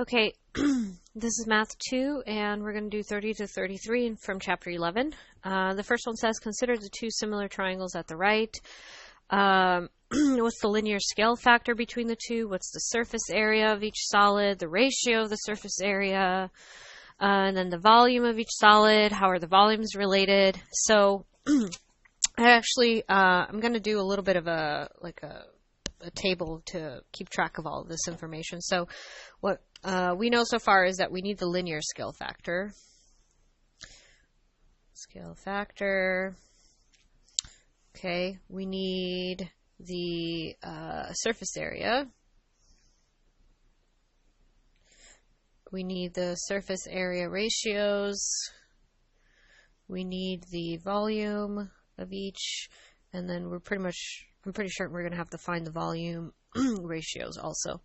Okay, this is Math 2, and we're going to do 30 to 33 from Chapter 11. The first one says, consider the two similar triangles at the right. What's the linear scale factor between the two? What's the surface area of each solid? The ratio of the surface area? And then the volume of each solid. How are the volumes related? So, I'm going to do a little bit of a table to keep track of all of this information. So what we know so far is that we need the linear scale factor. Scale factor. Okay, we need the surface area. We need the surface area ratios. We need the volume of each, and then I'm pretty sure we're going to have to find the volume ratios also,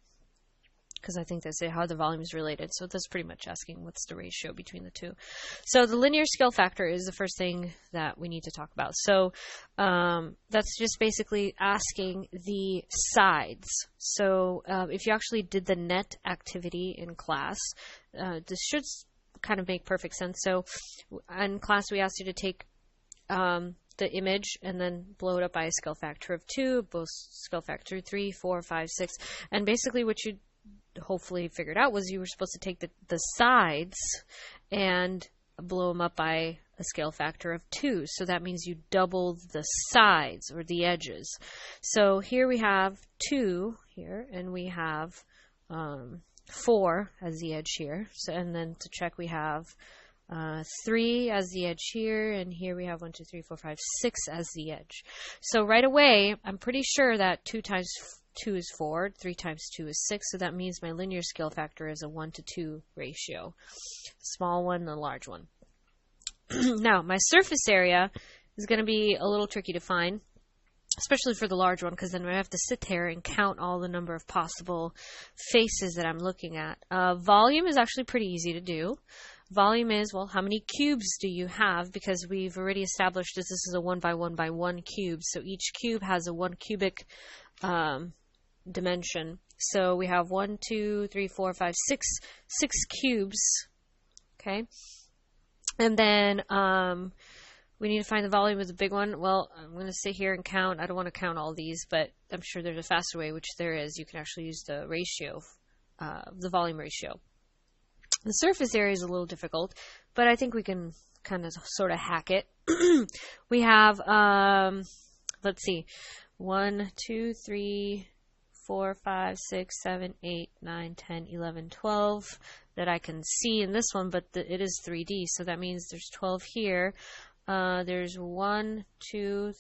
because I think they say how the volume is related. So that's pretty much asking what's the ratio between the two. So the linear scale factor is the first thing that we need to talk about. So that's just basically asking the sides. So if you actually did the net activity in class, this should kind of make perfect sense. So in class, we asked you to take the image and then blow it up by a scale factor of 2, both scale factor 3, 4, 5, 6. And basically what you hopefully figured out was you were supposed to take the sides and blow them up by a scale factor of 2. So that means you double the sides or the edges. So here we have 2 here, and we have 4 as the edge here. So, and then to check, we have 3 as the edge here, and here we have 1, 2, 3, 4, 5, 6 as the edge. So right away, I'm pretty sure that 2 times 2 is 4, 3 times 2 is 6, so that means my linear scale factor is a 1 to 2 ratio. The small one and the large one. Now, my surface area is going to be a little tricky to find, especially for the large one, because then I have to sit there and count all the number of possible faces that I'm looking at. Volume is actually pretty easy to do. Volume is, well, how many cubes do you have? Because we've already established that this is a 1 by 1 by 1 cube. So each cube has a 1 cubic dimension. So we have 1, 2, 3, 4, 5, 6 cubes. Okay. And then we need to find the volume of the big one. Well, I'm going to sit here and count. I don't want to count all these, but I'm sure there's a faster way, which there is. You can actually use the ratio, the volume ratio. The surface area is a little difficult, but I think we can kind of sort of hack it. We have, let's see, 1, 2, 3, 4, 5, 6, 7, 8, 9, 10, 11, 12 that I can see in this one, but it is 3D, so that means there's 12 here. There's 1, 2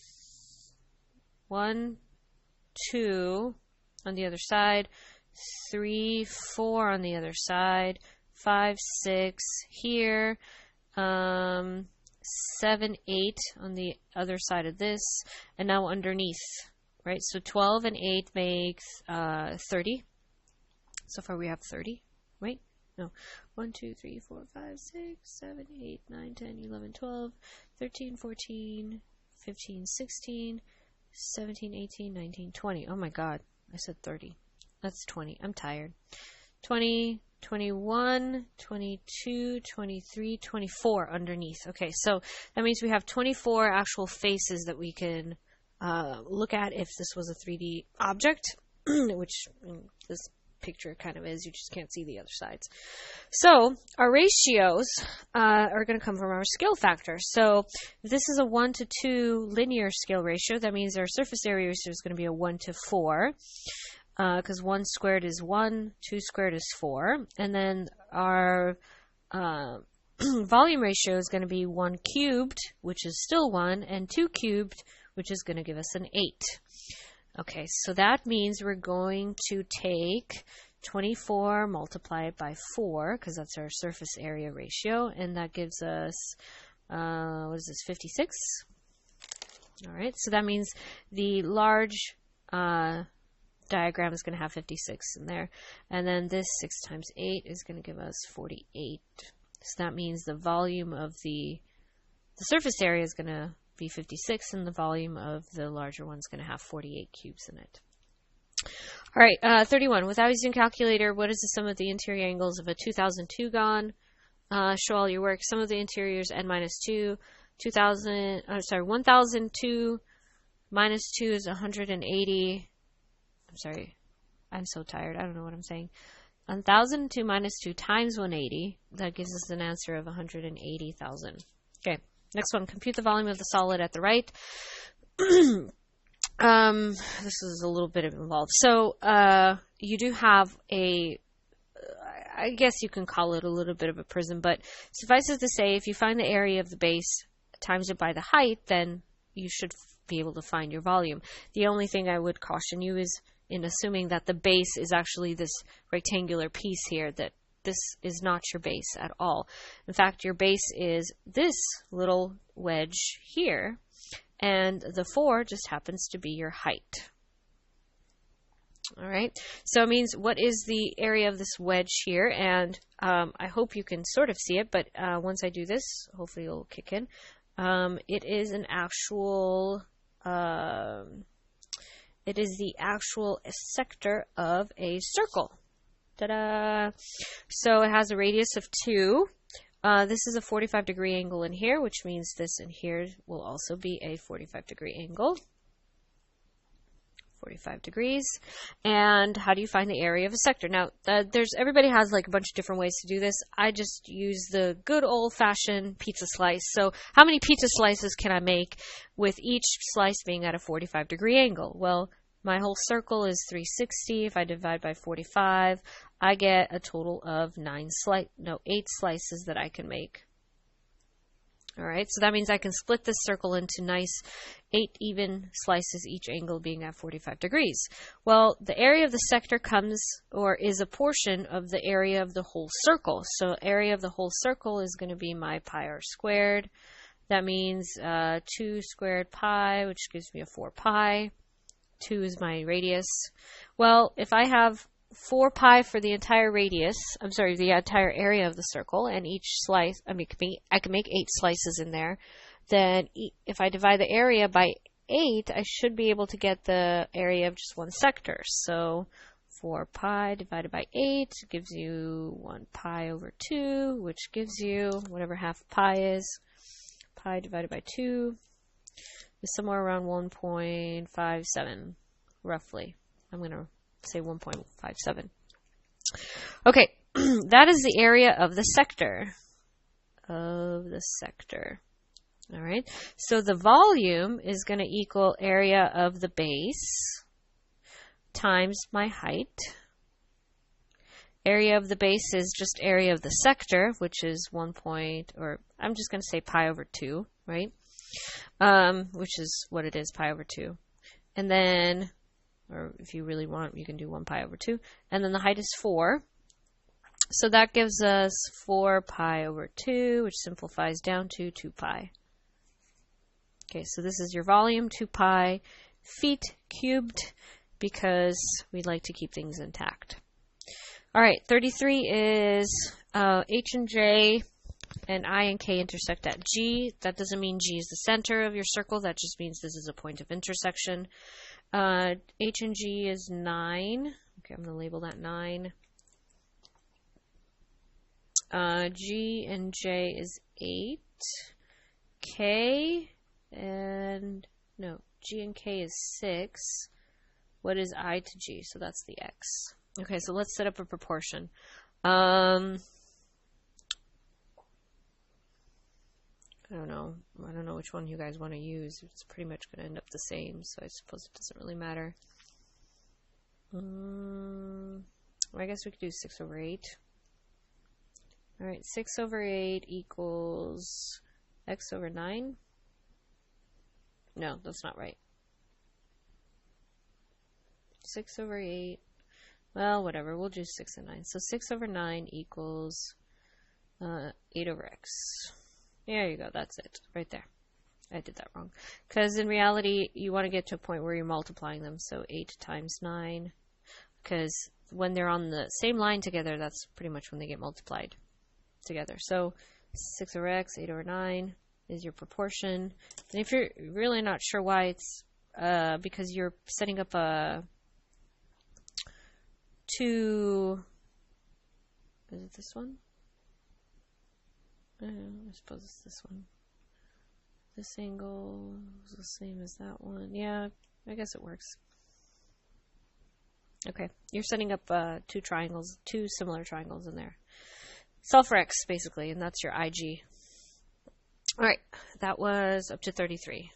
on the other side, 3, 4 on the other side, 5, 6 here, 7, 8 on the other side of this, and now underneath, right? So 12 and 8 makes 30. So far we have 30, right? No. 1, 2, 3, 4, 5, 6, 7, 8, 9, 10, 11, 12, 13, 14, 15, 16, 17, 18, 19, 20. Oh my God, I said 30. That's 20. I'm tired. 20, 21, 22, 23, 24 underneath. Okay, so that means we have 24 actual faces that we can look at if this was a 3D object, which this picture kind of is. You just can't see the other sides. So our ratios are going to come from our scale factor. So if this is a 1 to 2 linear scale ratio, that means our surface area ratio is going to be a 1 to 4. Because 1 squared is 1, 2 squared is 4. And then our volume ratio is going to be 1 cubed, which is still 1, and 2 cubed, which is going to give us an 8. Okay, so that means we're going to take 24, multiply it by 4, because that's our surface area ratio, and that gives us, what is this, 56? All right, so that means the large diagram is going to have 56 in there. And then this 6 times 8 is going to give us 48. So that means the volume of the surface area is going to be 56, and the volume of the larger one is going to have 48 cubes in it. All right, 31. Without using a calculator, what is the sum of the interior angles of a 2002 gon? Show all your work. Sum of the interiors n minus 2. 1002 minus 2 is 180. I'm sorry. I'm so tired. I don't know what I'm saying. 1002 minus 2 times 180. That gives us an answer of 180,000. Okay. Next one. Compute the volume of the solid at the right. This is a little bit involved. So, you do have I guess you can call it a little bit of a prism, but suffice it to say, if you find the area of the base times it by the height, then you should be able to find your volume. The only thing I would caution you is in assuming that the base is actually this rectangular piece here, that this is not your base at all. In fact, your base is this little wedge here, and the 4 just happens to be your height. All right, so it means what is the area of this wedge here? And I hope you can sort of see it, but once I do this, hopefully it'll kick in. It is an actual, it is the actual sector of a circle. Ta-da! So it has a radius of 2. This is a 45-degree angle in here, which means this in here will also be a 45-degree angle. 45 degrees. And how do you find the area of a sector? Now, everybody has like a bunch of different ways to do this. I just use the good old-fashioned pizza slice. So how many pizza slices can I make with each slice being at a 45-degree angle? Well, my whole circle is 360. If I divide by 45, I get a total of 8 slices that I can make. All right, so that means I can split this circle into nice 8 even slices, each angle being at 45 degrees. Well, the area of the sector is a portion of the area of the whole circle. So area of the whole circle is going to be my pi r squared. That means 2 squared pi, which gives me a 4 pi. 2 is my radius. Well, if I have 4 pi for the entire radius, the entire area of the circle, and each slice, I can make 8 slices in there, then if I divide the area by 8, I should be able to get the area of just one sector. So 4 pi divided by 8 gives you 1 pi over 2, which gives you whatever half pi is. Pi divided by 2 is somewhere around 1.57, roughly. I'm going to say 1.57. Okay, that is the area of the sector. All right, so the volume is going to equal area of the base times my height. Area of the base is just area of the sector, which is I'm just going to say pi over 2, right? Which is what it is, pi over 2. And then, or if you really want, you can do 1 pi over 2. And then the height is 4. So that gives us 4 pi over 2, which simplifies down to 2 pi. Okay, so this is your volume, 2 pi feet cubed, because we'd like to keep things intact. All right, 33 is H and J and I and K intersect at G. That doesn't mean G is the center of your circle. That just means this is a point of intersection. H and G is 9. Okay, I'm going to label that 9. G and J is 8. G and K is 6. What is I to G? So that's the X. Okay, so let's set up a proportion. I don't know. I don't know which one you guys want to use. It's pretty much going to end up the same, so I suppose it doesn't really matter. I guess we could do 6 over 8. All right, 6 over 8 equals x over 9. No, that's not right. 6 over 8. Well, whatever. We'll do 6 and 9. So 6 over 9 equals 8 over x. There you go. That's it. Right there. I did that wrong. Because in reality, you want to get to a point where you're multiplying them. So 8 times 9. Because when they're on the same line together, that's pretty much when they get multiplied together. So 6 over x, 8 over 9 is your proportion. And if you're really not sure why, it's because you're setting up a two, is it this one? I suppose it's this one. This angle is the same as that one. Yeah, I guess it works. Okay, you're setting up two triangles, two similar triangles in there. Self-rex, basically, and that's your IG. All right, that was up to 33.